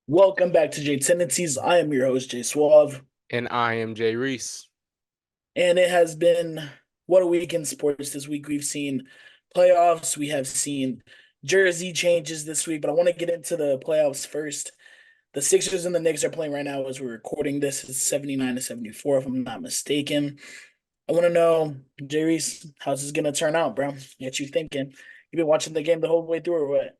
Welcome back to Tendencies. I am your host, Jay Suave, And I am Jreese. and it has been what a week in sports this week. We've seen playoffs, we have seen jersey changes this week, but I want to get into the playoffs first. The Sixers and the Knicks are playing right now as we're recording this. It's 79 to 74, if I'm not mistaken. I want to know, Reese, how's this gonna turn out, bro? What you thinking? You been watching the game the whole way through, or what?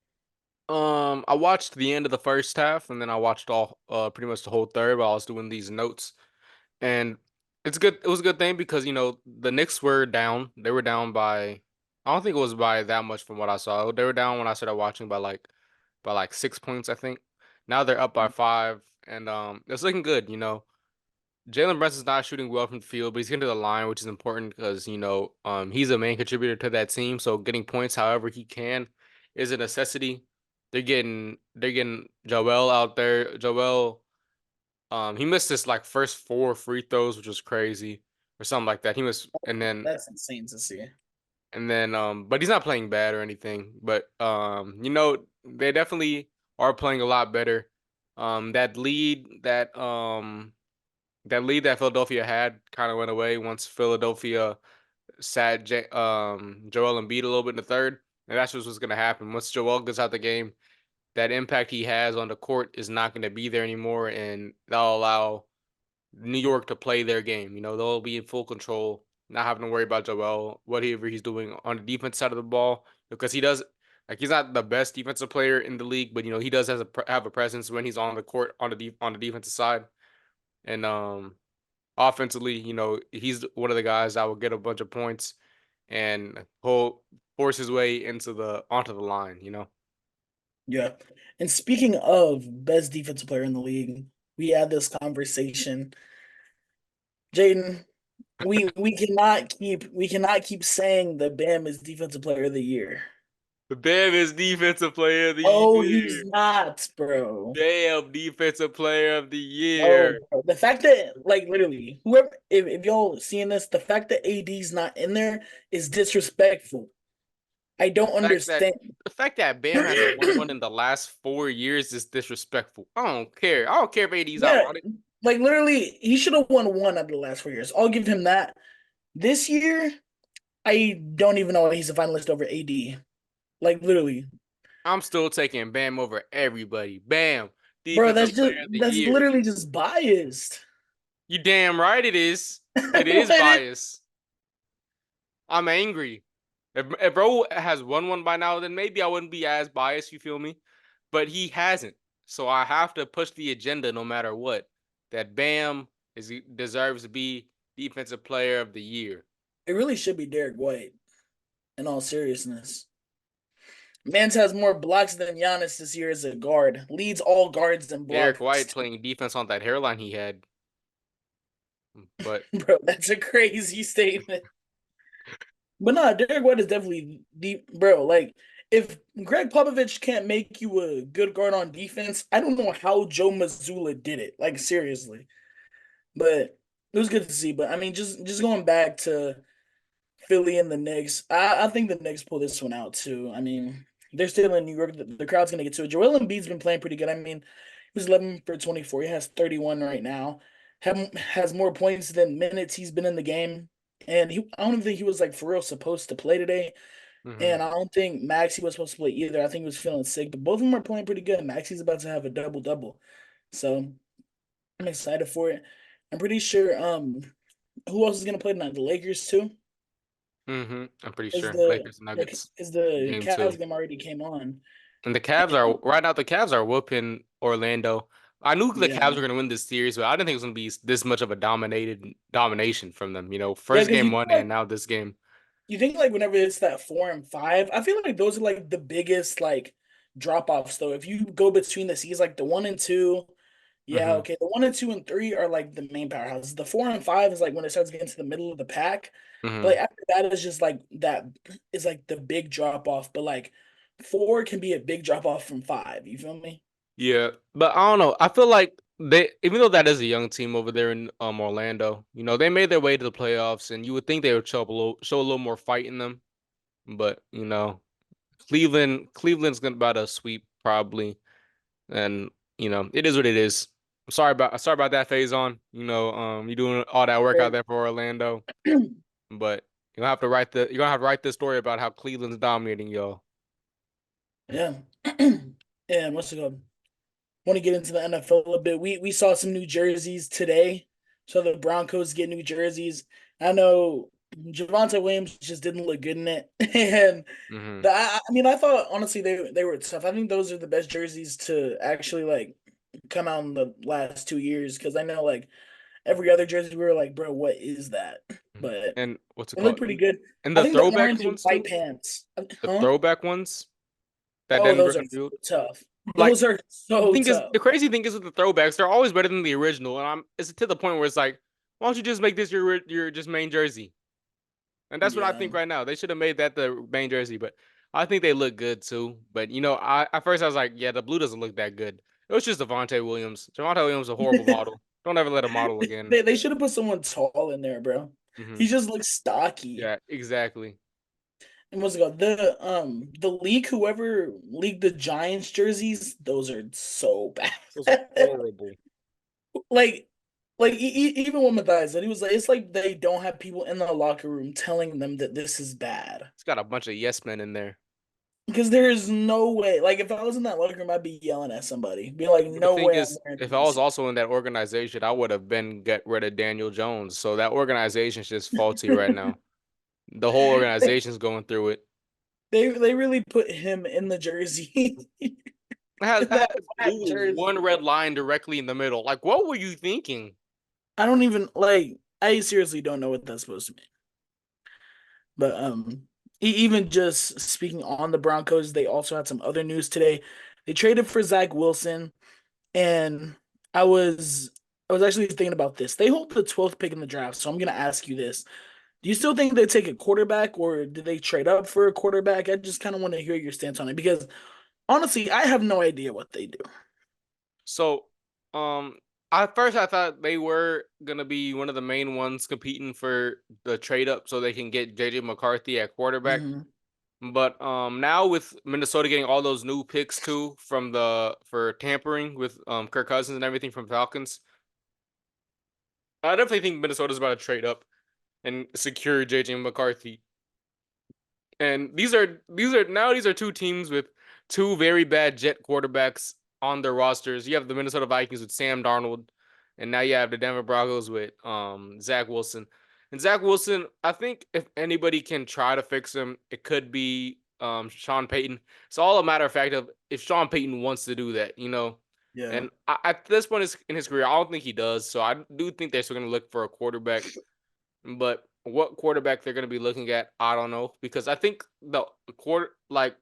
I watched the end of the first half and then I watched all pretty much the whole third while I was doing these notes. And it's good it was a good thing because the Knicks were down. They were down by I don't think it was by that much from what I saw. They were down when I started watching by like 6 points, I think. Now they're up by five and it's looking good. Jalen Brunson's not shooting well from the field, but he's getting to the line, which is important because he's a main contributor to that team. So getting points however he can is a necessity. They're getting Joel out there. Joel, he missed his like first four free throws, which was crazy, or something like that. He missed, and then That's insane to see. but he's not playing bad or anything. But they definitely are playing a lot better. That lead that Philadelphia had kind of went away once Philadelphia sat Joel Embiid a little bit in the third, and that's just what's going to happen. Once Joel gets out the game, that impact he has on the court is not going to be there anymore, and that'll allow New York to play their game. They'll be in full control, not having to worry about Joel, whatever he's doing on the defense side of the ball, because he's not the best defensive player in the league, but he does have a presence when he's on the court on the defensive side, and offensively, he's one of the guys that will get a bunch of points and he'll force his way onto the line. Yeah. And speaking of best defensive player in the league, we had this conversation. Jaden, we cannot keep saying that Bam is defensive player of the year. The Bam is defensive player of the Oh, year. he's not, bro. Bam, defensive player of the Oh, year. bro. The fact that, like, literally, whoever, if y'all seeing this, the fact that AD's not in there is disrespectful. I don't The fact that understand. the fact that Bam hasn't won one in the last 4 years is disrespectful. I don't care. I don't care if AD's out Yeah, on it. like literally, he should have won one out of the last 4 years. I'll give him that. This year, I don't even know why he's a finalist over AD. Like literally, I'm still taking Bam over everybody. Bam, bro. That's defensive just player of the that's year. literally just biased. You damn right it is. It is What is- bias. I'm angry. If bro has won one by now, then maybe I wouldn't be as biased. You feel me? But he hasn't, so I have to push the agenda no matter what. That Bam deserves to be defensive player of the year. It really should be Derek White. In all seriousness, Mans has more blocks than Giannis this year as a guard. Leads all guards in Derek blocks. White playing defense on that hairline he had, but Bro, that's a crazy statement. But nah, Derek White is definitely deep, bro. Like, if Greg Popovich can't make you a good guard on defense, I don't know how Joe Mazzulla did it. Like, seriously. But it was good to see. But I mean, just going back to Philly and the Knicks, I think the Knicks pull this one out too. I mean, they're still in New York. The crowd's gonna get to it. Joel Embiid's been playing pretty good. I mean, he was 11 for 24. He has 31 right now. Has more points than minutes he's been in the game. And I don't even think he was like for real supposed to play today. mhm. And I don't think Maxi was supposed to play either. I think he was feeling sick, but both of them are playing pretty good. Maxi's about to have a double double. So I'm excited for it. I'm pretty sure who else is gonna play tonight? The Lakers too? I'm pretty Is sure the Lakers and Nuggets is the game Cavs two, game already came on? and the Cavs are right now. The Cavs are whooping Orlando. I knew the Cavs Yeah. were going to win this series, but I didn't think it was going to be this much of a domination from them. Yeah, First because game one and now this game. you think like whenever it's that 4 and 5, I feel like those are like the biggest like drop offs though. If you go between the seeds, like the 1 and 2, yeah, hmm okay. The 1 and 2 and 3 are like the main powerhouses. The 4 and 5 is like when it starts getting to the middle of the pack. But hmm like after that is just like that is like the big drop off. But like 4 can be a big drop off from 5. You feel me? Yeah, but I don't know. I feel like even though that is a young team over there in Orlando, they made their way to the playoffs, and you would think they would show a little more fight in them. But Cleveland's gonna about to sweep probably, and it is what it is. I'm sorry about that phase on. You doing all that work out there for Orlando, but you're gonna have to write this story about how Cleveland's dominating y'all. Yeah. Yeah, what's it called? Want to get into the NFL a bit. We saw some new jerseys today. So the Broncos get new jerseys. I know Javonte Williams just didn't look good in it. And Hmm. I mean I thought honestly they were tough. I think those are the best jerseys to actually like come out in the last 2 years because I know like every other jersey we were like, bro, what is that? But And what's it they look called? pretty good. And I the think the throwback orange and ones white too. pants. The Huh? throwback ones that Oh, Denver those are unveiled. so tough. Like Those are the so thing is, tough. the crazy thing is with the throwbacks, they're always better than the original, and it's to the point where it's like, why don't you just make this your just main jersey? And that's what I Yeah. think right now. They should have made that the main jersey, but I think they look good too. But I at first I was like, yeah, the blue doesn't look that good. It was just Devontae Williams. Devontae Williams is a horrible model. Don't ever let a model again. They should have put someone tall in there, bro. Hmm. He just looks stocky. Yeah, exactly. And what's it called? The league, whoever leaked the Giants jerseys, those are so Those are bad. horrible. like even with Matthias said he was like it's like they don't have people in the locker room telling them that this is bad. It's got a bunch of yes men in there. Because there is no way. Like if I was in that locker room, I'd be yelling at somebody. Be like, But the no thing way I'm is, wearing if I was these. also in that organization, I would have been get rid of Daniel Jones. So that organization's just faulty right now. The whole organization's going through it. They really put him in the jersey. It has, In it that has black blue with jersey. one red line directly in the middle. Like, what were you thinking? I don't even like I seriously don't know what that's supposed to mean. But even just speaking on the Broncos, they also had some other news today. They traded for Zach Wilson, and I was I was actually thinking about this. They hold the 12th pick in the draft, so I'm gonna ask you this. Do you still think they take a quarterback or did they trade up for a quarterback? I just kind of want to hear your stance on it because honestly, I have no idea what they do. So, um, at first I thought they were gonna be one of the main ones competing for the trade up so they can get JJ McCarthy at quarterback. Hmm. But now with Minnesota getting all those new picks too from the for tampering with Kirk Cousins and everything from Falcons, I definitely think Minnesota's about to trade up and secure JJ McCarthy. And these are two teams with two very bad jet quarterbacks on their rosters. You have the Minnesota Vikings with Sam Darnold, and now you have the Denver Broncos with Zach Wilson. And Zach Wilson, I think if anybody can try to fix him, it could be Sean Payton. It's all a matter of fact of if Sean Payton wants to do that. Yeah. And at this point in his career, I don't think he does. So I do think they're still going to look for a quarterback. But what quarterback they're going to be looking at, I don't know because I think the quarter like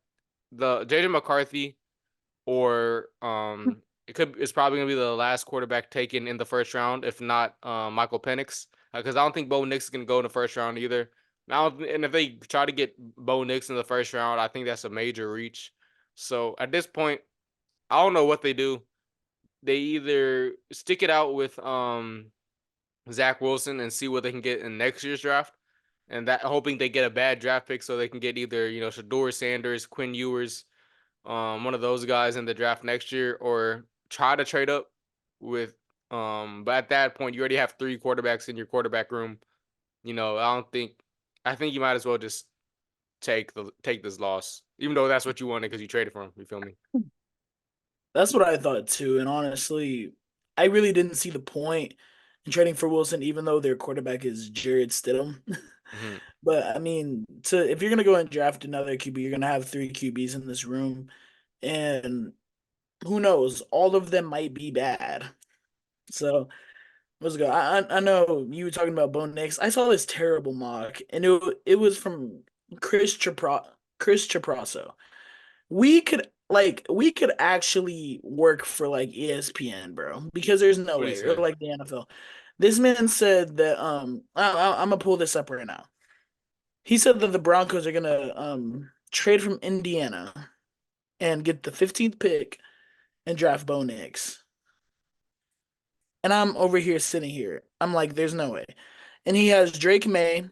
the JJ McCarthy or it's probably going to be the last quarterback taken in the first round, if not Michael Penix, because I don't think Bo Nix is going to go in the first round either. Now, and if they try to get Bo Nix in the first round, I think that's a major reach. So at this point, I don't know what they do. They either stick it out with Zach Wilson and see what they can get in next year's draft, and that hoping they get a bad draft pick so they can get either Shador Sanders, Quinn Ewers, one of those guys in the draft next year, or try to trade up with. But at that point, you already have three quarterbacks in your quarterback room. I don't think. I think you might as well just take this loss, even though that's what you wanted because you traded for him. You feel me? That's what I thought too. And honestly, I really didn't see the point in trading for Wilson, even though their quarterback is Jared Stidham. Hmm. But I mean, to if you're gonna go and draft another QB, you're gonna have three QBs in this room, and who knows? All of them might be bad. So let's go. I know you were talking about Bo Nix. I saw this terrible mock, and it was from Chris Chaprasso. We could actually work for like ESPN, bro, because there's no What do you way, or say? like the NFL. This man said that I'm gonna pull this up right now. He said that the Broncos are gonna trade from Indiana and get the 15th pick and draft Bo Nix. And I'm over here sitting here. I'm like, there's no way. And he has Drake May.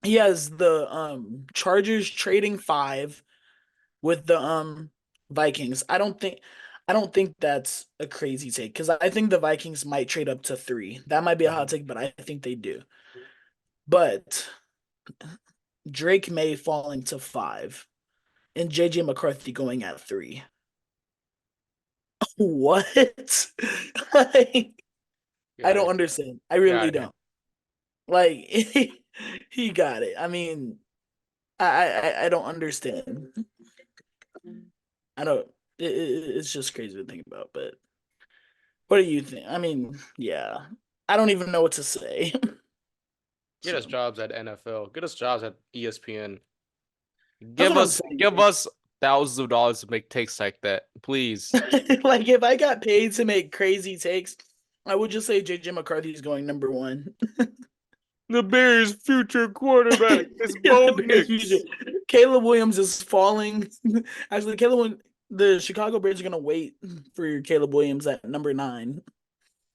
He has the Chargers trading 5 with the Vikings. I don't think that's a crazy take because I think the Vikings might trade up to 3. That might be a hot Mhm. take, but I think they do. But Drake May falling to 5 and JJ McCarthy going at 3. What? Like, I Got don't it. understand. I really Got it. don't. Like he got it. I mean, I don't understand. I don't. It's just crazy to think about. But what do you think? I mean, yeah, I don't even know what to say. Get us So jobs at NFL. Get us jobs at ESPN. that's Give what I'm us saying. give us thousands of dollars to make takes like that, please. Like if I got paid to make crazy takes, I would just say JJ McCarthy is going number 1. The Bears' future quarterback is Yeah, Bo the Bears future. Nix. Caleb Williams is falling. Actually, the Chicago Bears are gonna wait for Caleb Williams at number 9.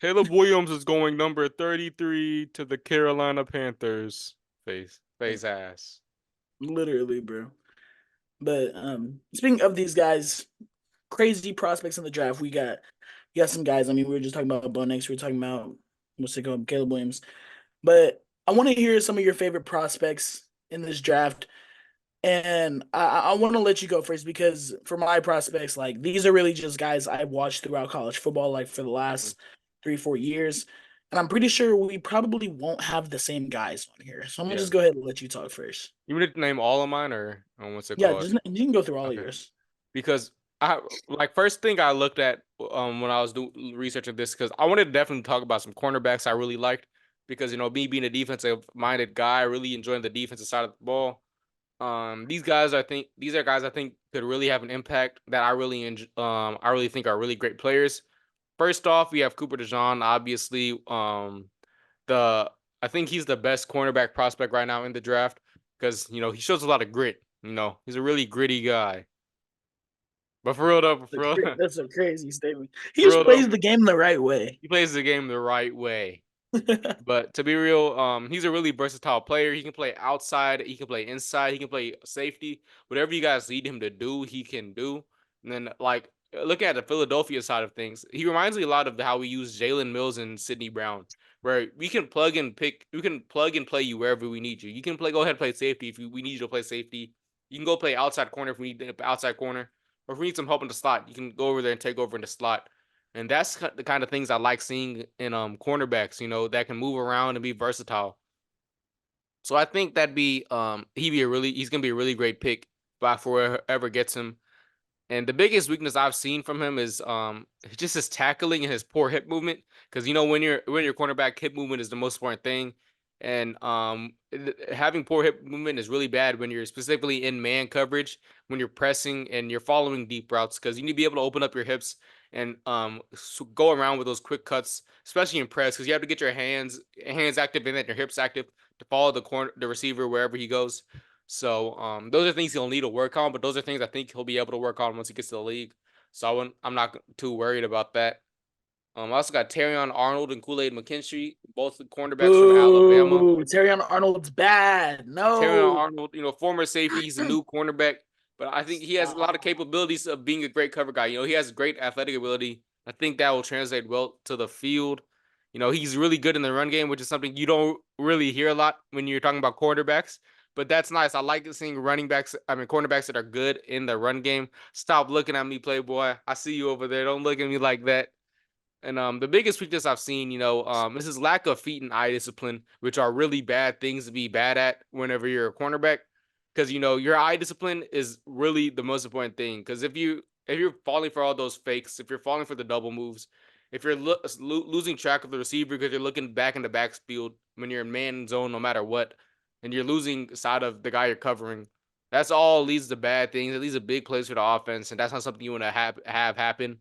Caleb Williams is going number 33 to the Carolina Panthers. Face ass. Literally, bro. But speaking of these guys, crazy prospects in the draft, we got some guys. I mean, we were just talking about Bo Nix. We were talking about what's it called, Caleb Williams. But I want to hear some of your favorite prospects in this draft. And I want to let you go first because for my prospects, like these are really just guys I watched throughout college football, like for the Mhm. last 3, 4 years. And I'm pretty sure we probably won't have the same guys on here. So I'm gonna Yeah. just go ahead and let you talk first. You need to name all of mine or what's it Yeah, called? just you can go through all of Okay. yours. Because I like first thing I looked at when I was doing researching this because I wanted to definitely talk about some cornerbacks I really liked because me being a defensive minded guy, really enjoying the defensive side of the ball. These are guys I think could really have an impact that I really think are really great players. First off, we have Cooper DeJean, obviously. The I think he's the best cornerback prospect right now in the draft because he shows a lot of grit. He's a really gritty guy. But for real though, for real, That's a crazy statement. He for just real though, plays the game the right way. he plays the game the right way. But to be real, he's a really versatile player. He can play outside, he can play inside, he can play safety. Whatever you guys need him to do, he can do. And then, like, looking at the Philadelphia side of things, he reminds me a lot of how we use Jalen Mills and Sidney Brown, where we can plug and play you wherever we need you. You can go ahead and play safety if we need you to play safety. You can go play outside corner if we need outside corner, or if we need some help in the slot, you can go over there and take over in the slot. And that's the kind of things I like seeing in cornerbacks, that can move around and be versatile. So I think he's gonna be a really great pick by for whoever gets him. And the biggest weakness I've seen from him is just his tackling and his poor hip movement. Because when your cornerback, hip movement is the most important thing. And having poor hip movement is really bad when you're specifically in man coverage, when you're pressing and you're following deep routes, because you need to be able to open up your hips and go around with those quick cuts, especially in press, because you have to get your hands active and then your hips active to follow the receiver wherever he goes. So those are things he'll need to work on, but those are things I think he'll be able to work on once he gets to the league. So I'm not too worried about that. I also got Terrion Arnold and Kool-Aid McKinstry, both the cornerbacks from Alabama. Boo! Terrion Arnold's bad. Terrion No. Arnold, former safety, he's a new cornerback, but I think he has a lot of Stop. capabilities of being a great cover guy. He has great athletic ability. I think that will translate well to the field. He's really good in the run game, which is something you don't really hear a lot when you're talking about quarterbacks. But that's nice. I like seeing cornerbacks that are good in the run game. Stop looking at me, Playboy. I see you over there. Don't look at me like that. And the biggest weakness I've seen, is his lack of feet and eye discipline, which are really bad things to be bad at whenever you're a cornerback. Because your eye discipline is really the most important thing. Because if you're falling for all those fakes, if you're falling for the double moves, if you're losing track of the receiver because you're looking back in the backfield when you're in man zone, no matter what, and you're losing sight of the guy you're covering, that's all leads to bad things. It leads to big plays for the offense, and that's not something you want to have happen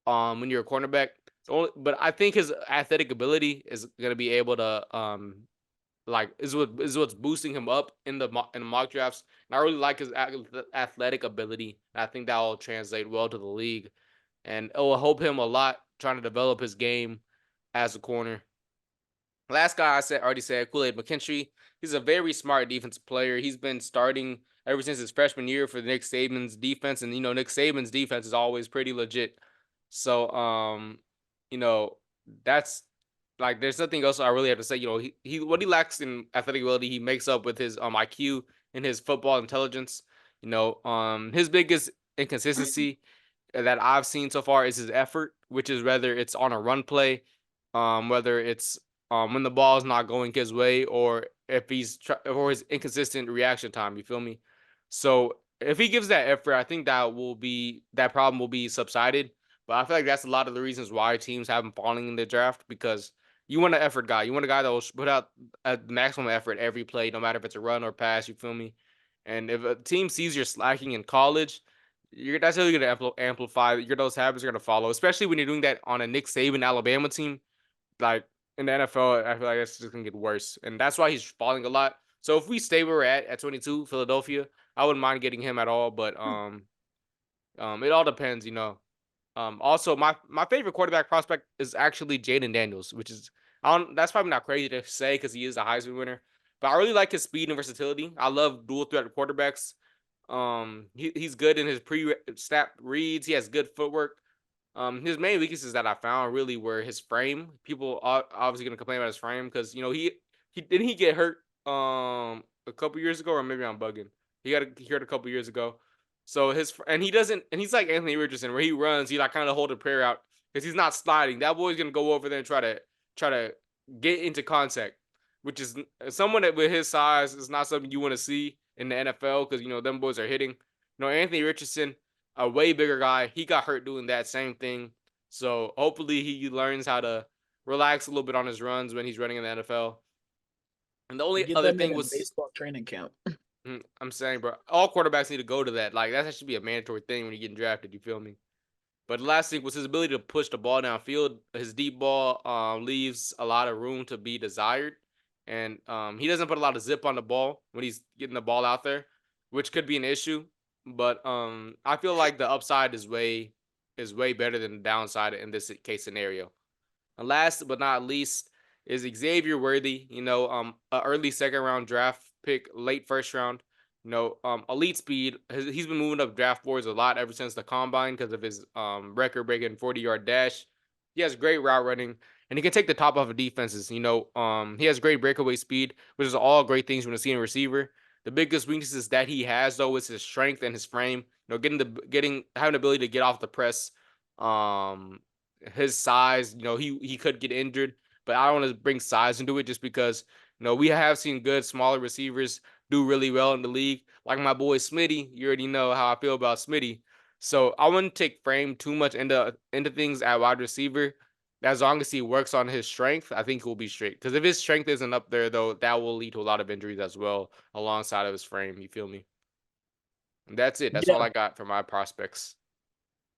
when you're a cornerback. But I think his athletic ability is gonna be able to like is what's boosting him up in the mock drafts. And I really like his athletic ability. And I think that will translate well to the league, and it will help him a lot trying to develop his game as a corner. Last guy already said Kool Aid McKinstry. He's a very smart defensive player. He's been starting ever since his freshman year for Nick Saban's defense, and Nick Saban's defense is always pretty legit. So, you know, that's like there's nothing else I really have to say. You know, he what he lacks in athletic ability, he makes up with his IQ and his football intelligence. You know, his biggest inconsistency that I've seen so far is his effort, which is whether it's on a run play, whether it's when the ball is not going his way, or if or his inconsistent reaction time. You feel me? So if he gives that effort, I think that problem will be subsided. But I feel like that's a lot of the reasons why teams have him falling in the draft, because you want an effort guy. You want a guy that will put out a maximum effort every play, no matter if it's a run or pass. You feel me? And if a team sees you're slacking in college, that's really going to amplify those habits are going to follow, especially when you're doing that on a Nick Saban Alabama team. Like in the NFL, I feel like it's just going to get worse, and that's why he's falling a lot. So if we stay where we're at 22, Philadelphia, I wouldn't mind getting him at all. But it all depends, you know. Also, my favorite quarterback prospect is actually Jaden Daniels, which is I don't that's probably not crazy to say because he is a Heisman winner, but I really like his speed and versatility. I love dual threat quarterbacks. He's good in his pre-snap reads. He has good footwork. His main weaknesses that I found really were his frame. People are obviously gonna complain about his frame because you know he didn't he get hurt a couple years ago, or maybe I'm bugging. He hurt a couple years ago. So and he doesn't, and he's like Anthony Richardson where he runs, he like kind of hold a prayer out because he's not sliding. That boy's gonna go over there and try to get into contact, which is someone that with his size is not something you want to see in the NFL because you know them boys are hitting. You know Anthony Richardson, a way bigger guy, he got hurt doing that same thing. So hopefully he learns how to relax a little bit on his runs when he's running in the NFL. And the only Get other them in thing a was baseball training camp. I'm saying, bro, all quarterbacks need to go to that. Like that should be a mandatory thing when you're getting drafted. You feel me? But the last thing was his ability to push the ball downfield. His deep ball leaves a lot of room to be desired, and he doesn't put a lot of zip on the ball when he's getting the ball out there, which could be an issue. But I feel like the upside is way better than the downside in this case scenario. And last but not least is Xavier Worthy. You know, a early second round draft pick, late first round. You know, elite speed. He's been moving up draft boards a lot ever since the combine because of his record breaking 40-yard dash. He has great route running, and he can take the top off of defenses. You know, he has great breakaway speed, which is all great things when you see a receiver. The biggest weaknesses that he has though is his strength and his frame. You know, getting having the ability to get off the press. Um, his size, you know, he could get injured, but I don't want to bring size into it just because you know we have seen good smaller receivers do really well in the league, like my boy Smitty. You already know how I feel about Smitty, so I wouldn't take frame too much into things at wide receiver. As long as he works on his strength, I think he'll be straight. Because if his strength isn't up there, though, that will lead to a lot of injuries as well, alongside of his frame. You feel me? And that's it. That's all Yeah, I got for my prospects.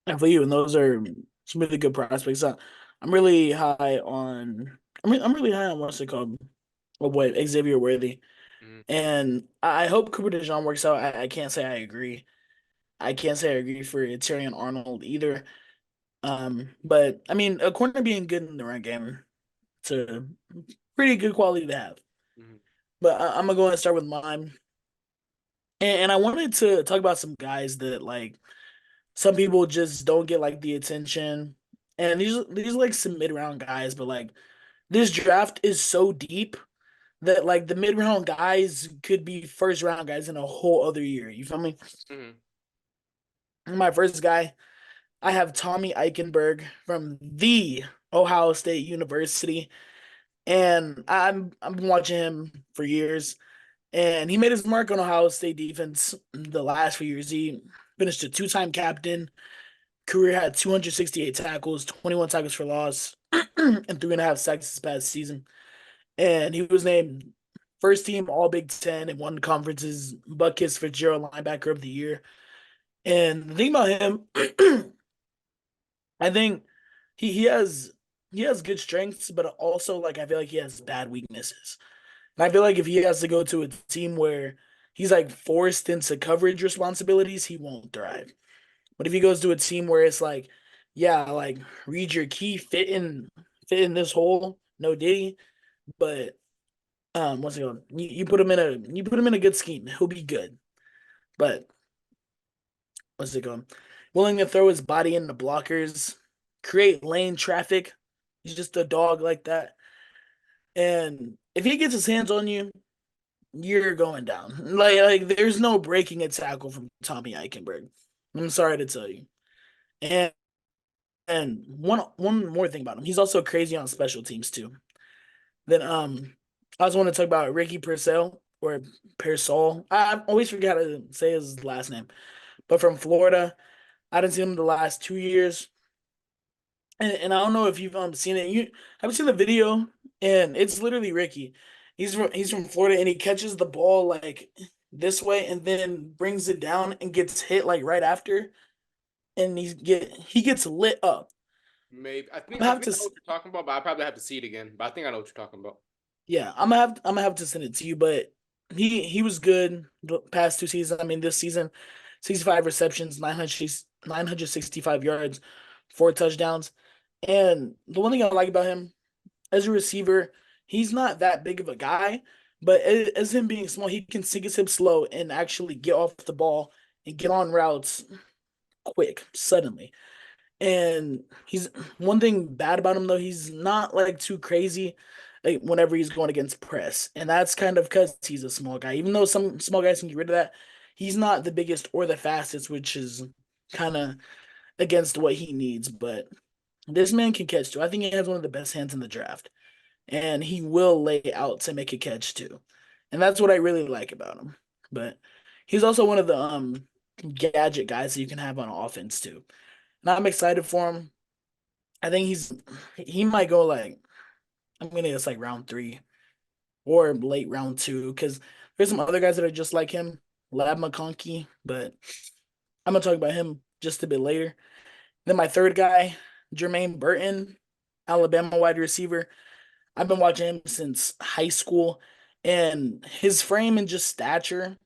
I feel you, and those are some really good prospects. I'm really high on. I'm really high on what's it called? Oh boy, Xavier Worthy, Mhm, and I hope Cooper DeJean works out. I can't say I agree. I can't say I agree for Tyrion Arnold either. But I mean, a corner being good in the run game, it's a pretty good quality to have. mhm, But I'm gonna go and start with mine, and I wanted to talk about some guys that like some people just don't get like the attention, and these are like some mid round guys, but like this draft is so deep that like the mid round guys could be first round guys in a whole other year. You feel me? mhm, My first guy, I have Tommy Eichenberg from the Ohio State University, and I've been watching him for years, and he made his mark on Ohio State defense the last few years. He finished a two-time captain. Career had 268 tackles, 21 tackles for loss, and 3.5 sacks this past season. And he was named first team All Big Ten and won conference's Buckets Fitzgerald Linebacker of the Year. And the thing about him, I think he has good strengths, but also like I feel like he has bad weaknesses. And I feel like if he has to go to a team where he's like forced into coverage responsibilities, he won't thrive. But if he goes to a team where it's like, yeah, like read your key, fit in this hole, no diddy. But what's it called? You put him in a good scheme, he'll be good. But what's it called? Willing to throw his body into blockers. create lane traffic. He's just a dog like that. And if he gets his hands on you, you're going down. Like there's no breaking a tackle from Tommy Eichenberg. I'm sorry to tell you. And one more thing about him, he's also crazy on special teams too. Then I also want to talk about Ricky Purcell or Pearsall. I always forget how to say his last name. But from Florida, I didn't see him the last 2 years. And I don't know if you've seen it. You have you seen the video? And it's literally Ricky. He's from Florida and he catches the ball like this way and then brings it down and gets hit like right after and he gets lit up. Maybe I'm gonna I have think to I know what you're talking about, but I probably have to see it again. But I think I know what you're talking about. yeah, I'm gonna have to send it to you, but he was good the past 2 seasons. I mean this season, 65 receptions, 965 yards, 4 touchdowns. And the one thing I like about him as a receiver, he's not that big of a guy, but as him being small, he can sink his hips slow and actually get off the ball and get on routes quick, suddenly. And he's one thing bad about him though, he's not like too crazy like whenever he's going against press. And that's kind of because he's a small guy. Even though some small guys can get rid of that, he's not the biggest or the fastest, which is kind of against what he needs. But this man can catch too. I think he has one of the best hands in the draft. And he will lay out to make a catch too. And that's what I really like about him. But he's also one of the gadget guys that you can have on offense too. And I'm excited for him. I think he might go like I'm gonna guess like round 3 or late round 2 because there's some other guys that are just like him, Lab McConkey, but I'm gonna talk about him just a bit later. Then my third guy, Jermaine Burton, Alabama wide receiver. I've been watching him since high school, and his frame and just stature,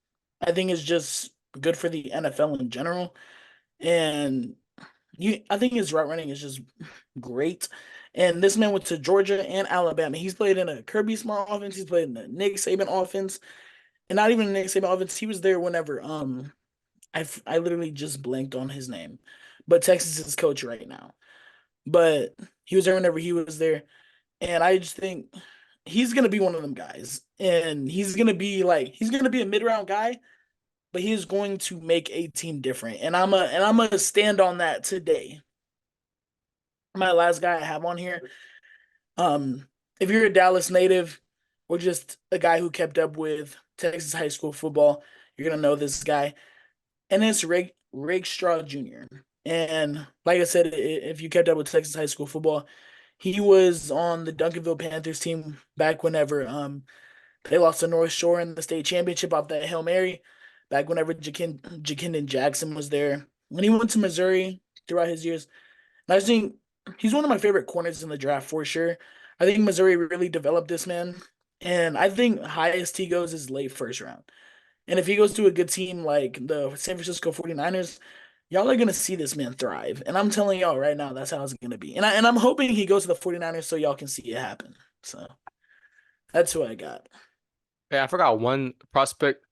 I think, is just good for the NFL in general. And I think his route running is just great. And this man went to Georgia and Alabama. He's played in a Kirby Smart offense. He's played in a Nick Saban offense, and not even a Nick Saban offense. He was there whenever I literally just blanked on his name, but Texas is coach right now. But he was there whenever he was there, and I just think he's gonna be one of them guys, and he's gonna be a mid round guy, but he's going to make a team different, and I'm gonna stand on that today. My last guy I have on here. If you're a Dallas native or just a guy who kept up with Texas high school football, you're gonna know this guy, and it's Rakestraw Jr. And like I said, if you kept up with Texas high school football, he was on the Duncanville Panthers team back whenever they lost to North Shore in the state championship off that Hail Mary. Back whenever Ja'Kinden Jackson was there. When he went to Missouri throughout his years, and I think he's one of my favorite corners in the draft for sure. I think Missouri really developed this man. And I think highest he goes is late first round. And if he goes to a good team like the San Francisco 49ers, y'all are going to see this man thrive. And I'm telling y'all right now, that's how it's going to be. And I'm hoping he goes to the 49ers so y'all can see it happen. So that's who I got. Yeah, I forgot one prospect.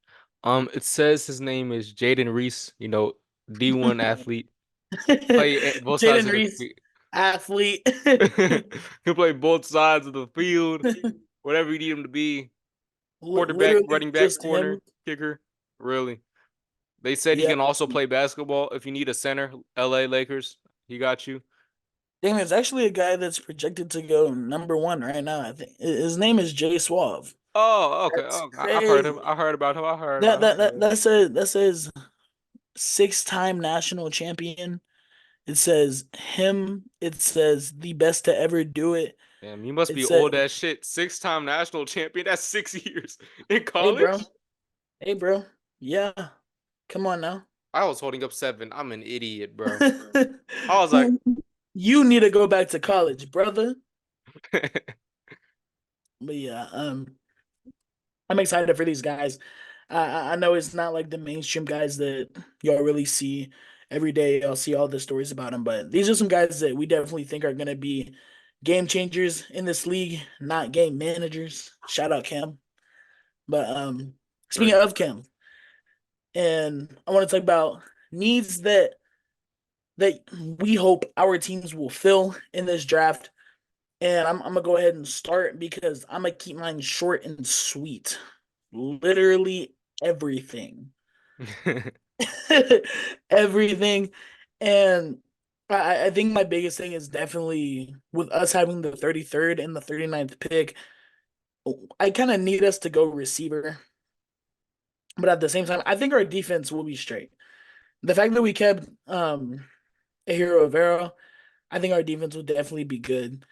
It says his name is Jaden Reese. D1 athlete. Play at both sides Jaden of the Reese, field. athlete. Can play both sides of the field, whatever you need him to be. Quarterback, Literally running back, just him. corner, kicker. Really. They said he Yeah. can also play basketball if you need a center. LA Lakers, he got you. Damn, it's actually a guy that's projected to go number 1 right now. I think his name is Jay Suave. Oh, okay. That's Oh, I've heard him. I crazy. heard about him. I heard. That I that that heard. that says 6-time national champion. It says him. It says the best to ever do it. Damn, you must It be said, old as shit. 6-time national champion. That's 6 years in "Hey, bro. college. Hey, bro. Yeah, come on now. I was holding up 7. I'm an idiot, bro. I was like, Who you need to go back to college, brother." But yeah, I'm excited for these guys. I know it's not like the mainstream guys that y'all really see every day. Y'all see all the stories about them, but these are some guys that we definitely think are going to be game changers in this league, not game managers. Shout out Cam. But speaking right. of Cam, and I want to talk about needs that that we hope our teams will fill in this draft. And I'm gonna go ahead and start because I'm gonna keep mine short and sweet. Literally everything. Everything. And I think my biggest thing is definitely with us having the 33rd and the 39th pick. I kind of need us to go receiver, but at the same time, I think our defense will be straight. The fact that we kept a Hero Rivera, I think our defense will definitely be good.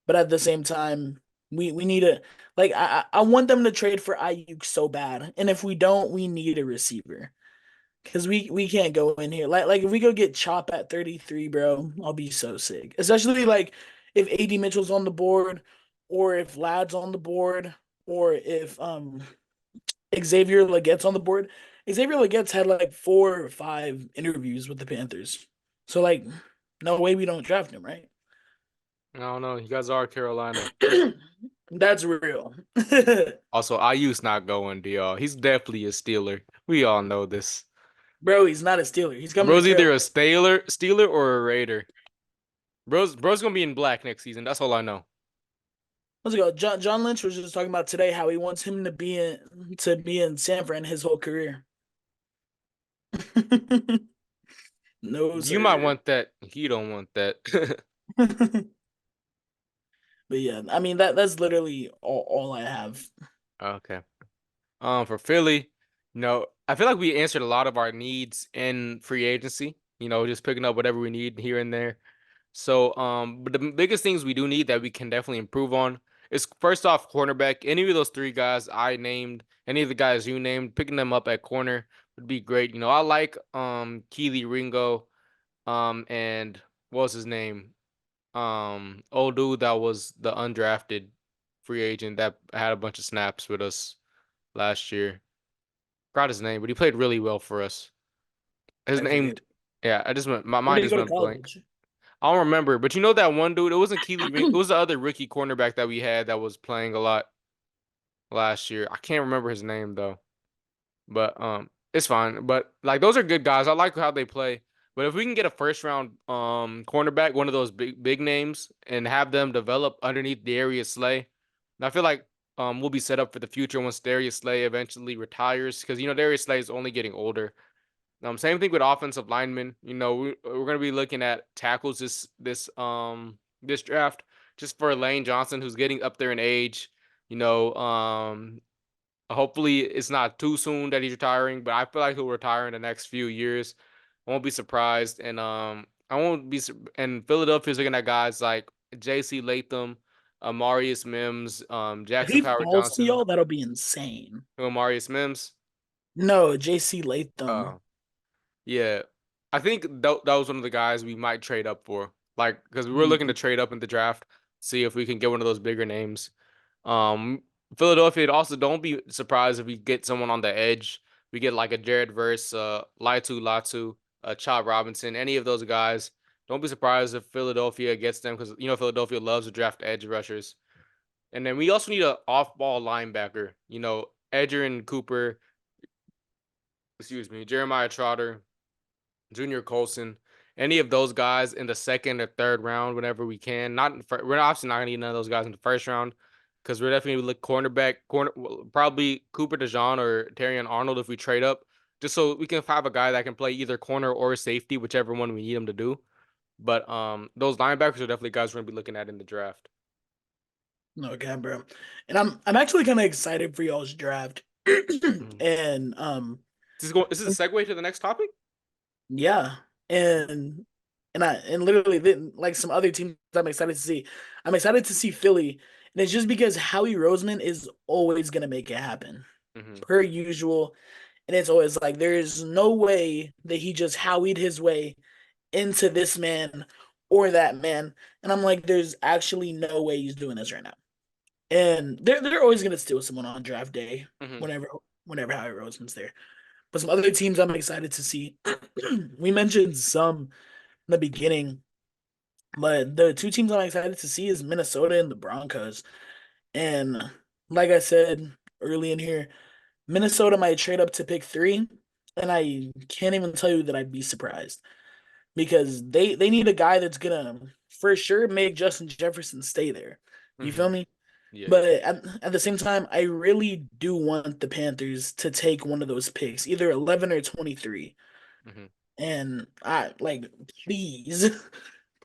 But at the same time, we need a like I want them to trade for Ayuk so bad, and if we don't, we need a receiver. Cause we can't go in here like if we go get Chop at 33, bro, I'll be so sick. Especially like if AD Mitchell's on the board, or if Ladd's on the board, or if Xavier Legette's on the board. Xavier Legette's had like 4 or 5 interviews with the Panthers, so like no way we don't draft him, right? I don't know. You guys are Carolina. That's real. Also, IU's not going, DR. He's definitely a Steeler. We all know this. Bro, he's not a Steeler. He's coming to Bro's either a Carolina. Steeler or a Raider. Bro's gonna be in black next season. That's all I know. Let's go. John Lynch was just talking about today how he wants him to be in San Fran his whole career. No, You might sir. want that. He don't want that. But yeah, I mean that's literally all I have. Okay. For Philly, I feel like we answered a lot of our needs in free agency. Just picking up whatever we need here and there. So, but the biggest things we do need that we can definitely improve on is first off cornerback. Any of those three guys I named, any of the guys you named, picking them up at corner would be great. I like Keely Ringo, and what was his name? Old dude that was the undrafted free agent that had a bunch of snaps with us last year. Forgot his name, but he played really well for us. His I forget. name, yeah, my Where mind did he just go to went blank. college? I don't remember, but you know that one dude. It wasn't Keely Ring. It was the other rookie cornerback that we had that was playing a lot last year. I can't remember his name though, but it's fine. But like those are good guys. I like how they play. But if we can get a first round cornerback, one of those big names, and have them develop underneath Darius Slay, and I feel like we'll be set up for the future once Darius Slay eventually retires because Darius Slay is only getting older. Same thing with offensive linemen. We're gonna be looking at tackles this draft, just for Lane Johnson, who's getting up there in age. You know, hopefully it's not too soon that he's retiring, but I feel like he'll retire in the next few years. I won't be surprised, and I won't be. And Philadelphia's looking at guys like J.C. Latham, Amarius Mims, If Jackson he Power falls to Johnson, y'all, that'll be insane. Amarius Mims. No, JC Latham. Uh, Yeah, I think that was one of the guys we might trade up for. Like, because we were looking to Mhm. trade up in the draft, see if we can get one of those bigger names. Um, Philadelphia, also don't be surprised if we get someone on the edge. We get like a Jared Verse, Latu, Chad Robinson, any of those guys. Don't be surprised if Philadelphia gets them because Philadelphia loves to draft edge rushers. And then we also need a off-ball linebacker. Edgerrin Cooper, excuse me, Jeremiah Trotter, Junior Colson, any of those guys in the second or third round whenever we can. Not in we're obviously not gonna need none of those guys in the first round because we're definitely look probably Cooper DeJean or Terrion Arnold if we trade up, just so we can have a guy that can play either corner or safety, whichever one we need him to do. But those linebackers are definitely guys we're gonna be looking at in the draft. Okay, bro. And I'm actually kind of excited for y'all's draft. Mhm. And Is this a segue to the next topic? yeah, and literally like some other teams I'm excited to see. I'm excited to see Philly, and it's just because Howie Roseman is always gonna make it happen, Hmm. per usual. And it's always like there's no way that he just Howied his way into this man or that man. And I'm like, there's actually no way he's doing this right now. And they're always gonna steal someone on draft day Hmm. whenever whenever Howie Roseman's there. But some other teams I'm excited to see. We mentioned some in the beginning, but the two teams I'm excited to see is Minnesota and the Broncos. And like I said early in here, Minnesota might trade up to pick 3, and I can't even tell you that I'd be surprised. because they need a guy that's gonna for sure make Justin Jefferson stay there. You feel Hmm. me? Yeah, But yeah. at the same time, I really do want the Panthers to take one of those picks, either 11 or 23. Hmm. And I like, please,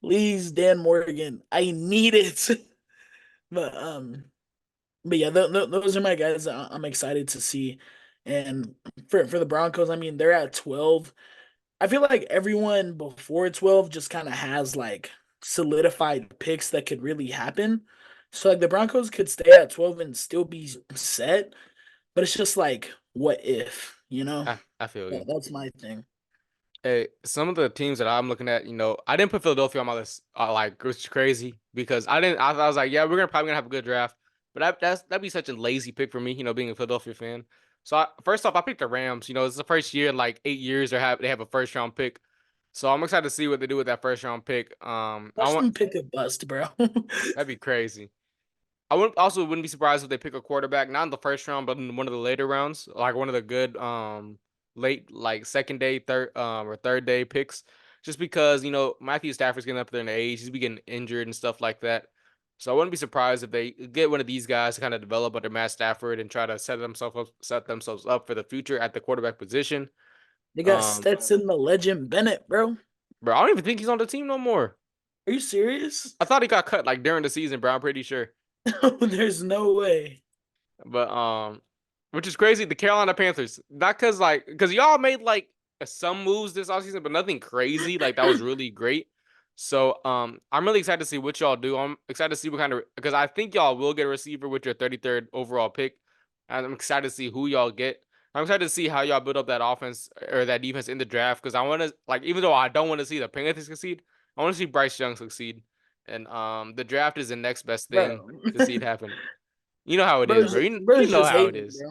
please, Dan Morgan, I need it. But yeah, those are my guys that I'm excited to see. And for the Broncos, I mean, they're at 12. I feel like everyone before 12 just kind of has like solidified picks that could really happen. So like the Broncos could stay at 12 and still be set, but it's just like what if, you know? I feel you. That's my thing. Hey, some of the teams that I'm looking at, I didn't put Philadelphia on my list, like, which is crazy because I was like, yeah, we're gonna probably gonna have a good draft, but that'd be such a lazy pick for me, being a Philadelphia fan. So first off, I picked the Rams. It's the first year in like 8 years they have a first round pick, so I'm excited to see what they do with that first round pick. I Watch want them pick a bust, bro. That'd be crazy. I wouldn't be surprised if they pick a quarterback, not in the first round, but in one of the later rounds, like one of the good late like second day, third or third day picks. Just because, Matthew Stafford's getting up there in age, he's be getting injured and stuff like that. So I wouldn't be surprised if they get one of these guys to kind of develop under Matt Stafford and try to set themselves up for the future at the quarterback position. They got Um, Stetson the legend Bennett, bro. bro, I don't even think he's on the team no more. Are you serious? I thought he got cut like during the season, bro. I'm pretty sure. There's no way. But which is crazy. The Carolina Panthers, not because y'all made like some moves this offseason, but nothing crazy. Like that was really great. So I'm really excited to see what y'all do. I'm excited to see what kind of because I think y'all will get a receiver with your 33rd overall pick. And I'm excited to see who y'all get. I'm excited to see how y'all build up that offense or that defense in the draft because I want to like even though I don't want to see the Panthers succeed, I want to see Bryce Young succeed. And the draft is the next best thing Bro. to see it happen. You know how it is, bro's, bro. You bro's know just how it hating, is.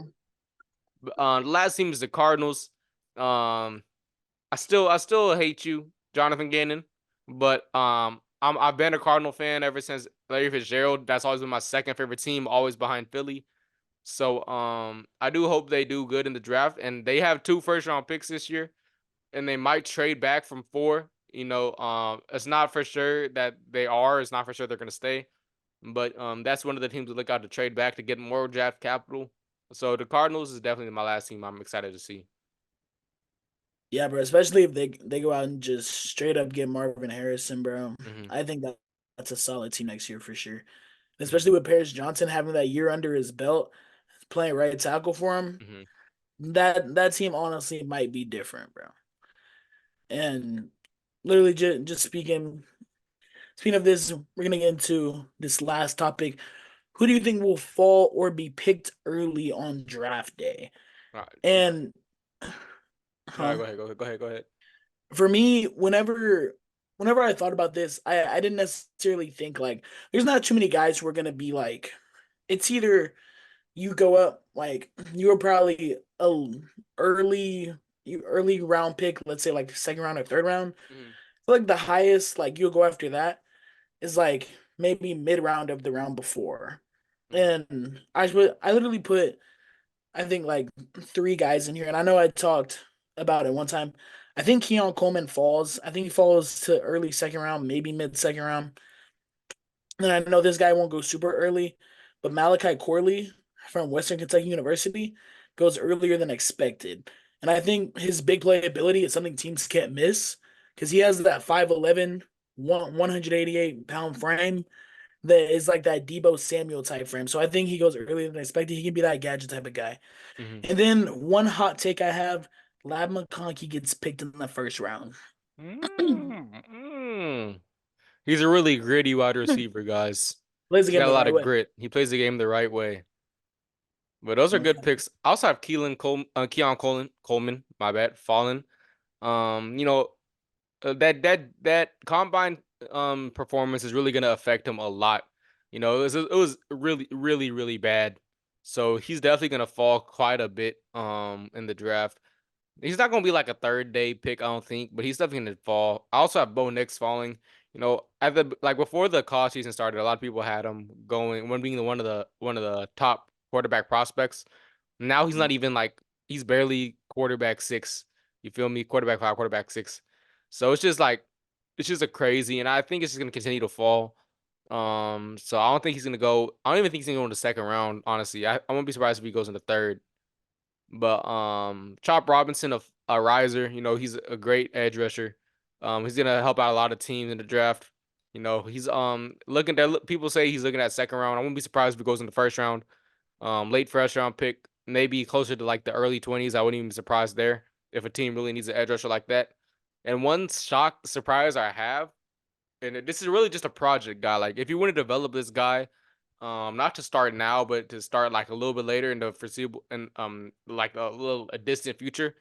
bro. The last team is the Cardinals. I still hate you, Jonathan Gannon, but I've been a Cardinal fan ever since Larry Fitzgerald. That's always been my second favorite team, always behind Philly. So I do hope they do good in the draft, and they have 2 first round picks this year, and they might trade back from 4. It's not for sure that they are. It's not for sure they're gonna stay. But that's one of the teams to look out to trade back to get more draft capital. So the Cardinals is definitely my last team I'm excited to see. Yeah, bro. Especially if they go out and just straight up get Marvin Harrison, bro. Hmm. I think that's a solid team next year for sure. Hmm. Especially with Paris Johnson having that year under his belt, playing right tackle for him. Hmm. That team honestly might be different, bro. And literally, just speaking of this, we're gonna get into this last topic. Who do you think will fall or be picked early on draft day? All right. And All right, huh? go ahead, go ahead, go ahead, go ahead. For me, whenever I thought about this, I didn't necessarily think like there's not too many guys who are gonna be like it's either you go up like you were probably a early early round pick, let's say like second round or third round. Hmm. I feel like the highest like you'll go after that is like maybe mid round of the round before. Hmm. And I literally put I think like 3 guys in here, and I know I talked about it one time. I think Keon Coleman falls. I think he falls to early second round, maybe mid second round. And I know this guy won't go super early, but Malachi Corley from Western Kentucky University goes earlier than expected. And I think his big play ability is something teams can't miss because he has that 5'11, 188-pound frame that is like that Debo Samuel type frame. So I think he goes earlier than expected. He can be that gadget type of guy. Hmm. And then one hot take I have, Lab McConkey gets picked in the first round. Mm. He's a really gritty wide receiver, guys. Plays the He's game got a the lot right of way. grit. He plays the game the right way. But those are Most good picks. I also have Keon Coleman, my bad, fallen. Um, you know, that combine performance is really gonna affect him a lot. It was really really really bad. So he's definitely gonna fall quite a bit in the draft. He's not gonna be like a third day pick, I don't think, but he's definitely gonna fall. I also have Bo Nix falling. At the like before the college season started, a lot of people had him going when being one of the top quarterback prospects. Now he's not even like he's barely quarterback 6. You feel me? Quarterback 5, quarterback 6. So it's just a crazy, and I think it's just gonna continue to fall. So I don't think he's gonna go. I don't even think he's gonna go in the second round. Honestly, I won't be surprised if he goes in the third. But Chop Robinson, a riser, you know, he's a great edge rusher. He's gonna help out a lot of teams in the draft. You know, he's looking at people say he's looking at second round. I wouldn't be surprised if he goes in the first round. Late first round pick, maybe closer to like the early 20s. I wouldn't even be surprised there if a team really needs an edge rusher like that. And one shock surprise I have, and this is really just a project guy. Like if you want to develop this guy, not to start now, but to start like a little bit later in the foreseeable and like a distant future,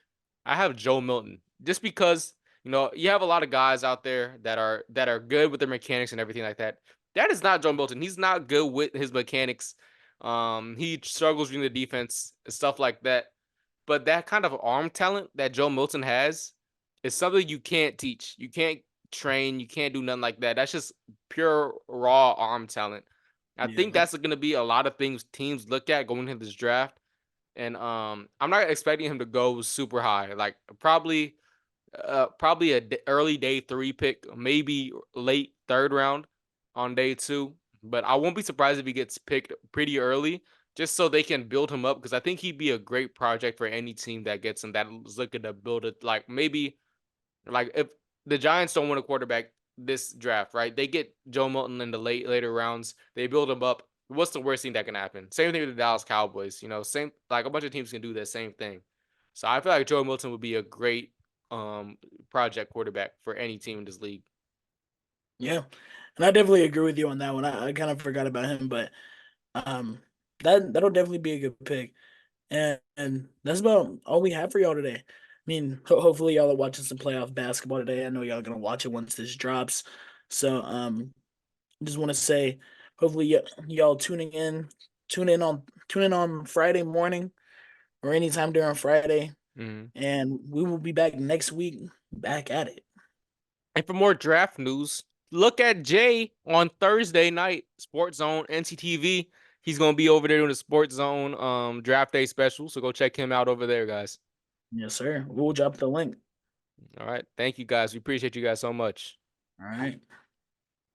I have Joe Milton. Just because you know you have a lot of guys out there that are good with their mechanics and everything like that. That is not Joe Milton. He's not good with his mechanics. He struggles with the defense and stuff like that. But that kind of arm talent that Joe Milton has is something you can't teach. You can't train. You can't do nothing like that. That's just pure raw arm talent. I Yeah. think that's going to be a lot of things teams look at going into this draft. And I'm not expecting him to go super high. Like probably early day 3 pick, maybe late third round on day 2. But I won't be surprised if he gets picked pretty early, just so they can build him up. Because I think he'd be a great project for any team that gets him that is looking to build it. Like maybe like if the Giants don't win a quarterback this draft, right? They get Joe Milton in the later rounds. They build him up. What's the worst thing that can happen? Same thing with the Dallas Cowboys. You know, same like a bunch of teams can do that same thing. So I feel like Joe Milton would be a great um project quarterback for any team in this league. Yeah. And I definitely agree with you on that one. I kind of forgot about him, but um that'll definitely be a good pick. And that's about all we have for y'all today. I mean, hopefully y'all are watching some playoff basketball today. I know y'all are gonna watch it once this drops. So just want to say, hopefully y'all tune in on Friday morning or anytime during Friday, Mhm. and we will be back next week, back at it. And for more draft news, look at Jay on Thursday night, Sports Zone, NCTV. He's gonna be over there doing the Sports Zone draft day special. So go check him out over there, guys. Yes, sir. We'll drop the link. All right. Thank you guys. We appreciate you guys so much. All right.